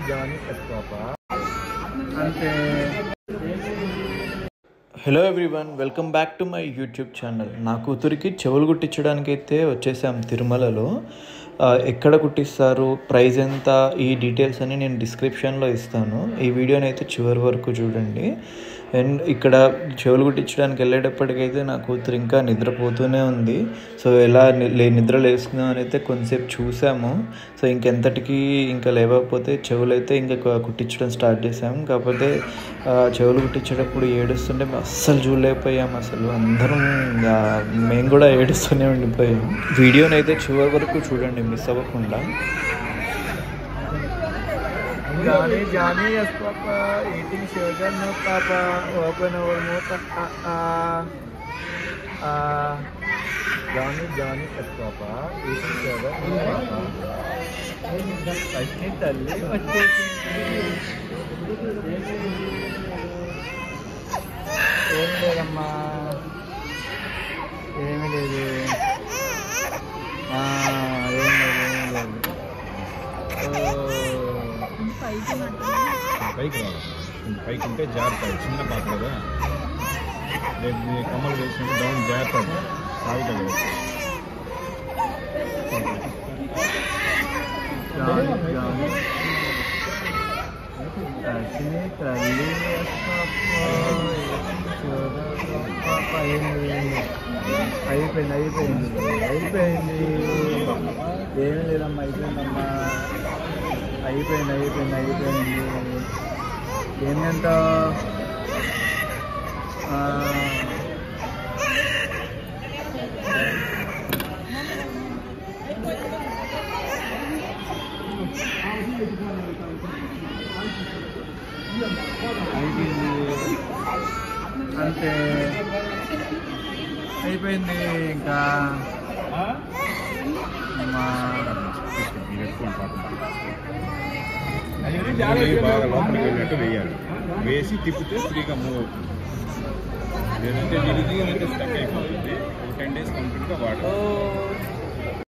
Johnny Escopa. అంటే hello everyone, welcome back to my YouTube channel. నా కూతురికి చెవులు కుట్టించడానికి అయితే వచ్చేసాం తిరుమలలో. ఎక్కడ కుట్టిస్తారు, ప్రైస్ ఎంత, ఈ డీటెయిల్స్ అన్ని నేను డిస్క్రిప్షన్లో ఇస్తాను. ఈ వీడియోని అయితే చివరి వరకు చూడండి. అండ్ ఇక్కడ చెవులు కుట్టించడానికి వెళ్ళేటప్పటికైతే నా కూతురు ఇంకా నిద్రపోతూనే ఉంది. సో ఎలా నిద్ర లేస్తుందో అని అయితే కొంతసేపు చూసాము. సో ఇంకెంతటికి ఇంకా లేవకపోతే చెవులు అయితే ఇంకా కుట్టించడం స్టార్ట్ చేసాము. కాకపోతే చెవులు కుట్టించేటప్పుడు ఏడుస్తుంటే అస్సలు చూడలేకపోయాము. అసలు అందరం మేము కూడా ఏడుస్తూనే ఉండిపోయాము. వీడియోని అయితే చివరి వరకు చూడండి, మిస్ అవ్వకుండా. Johnny Escopa eating sugar, no papa. Open our mouth. Johnny Escopa eating sugar, no papa. Asni talli వచ్చేసింది. ఏం లేదమ్మా, ఏమి లేదు. పైకి రావాలి, పైకి ఉంటే జాగ్రత్త. చిన్న పాప కదా, రేపు కమ్మలు వేసినట్టు డౌన్ జాగ్రత్త సాగుతుంది. అయిపోయింది. ఏమి లేదమ్మా, అయిపోయిందమ్మా, అయిపోయింది. ఏంటంట అంటే అయిపోయింది. ఇంకా బాగా లోపలికి వెళ్ళినట్టు వేయాలి. వేసి తిప్పితే ఫ్రీగా మూవ్ అవుతుంది. లేదంటే విరిగి అంటే స్టక్ అయిపోతుంది. 10 days కంప్లీట్గా వాడాలి.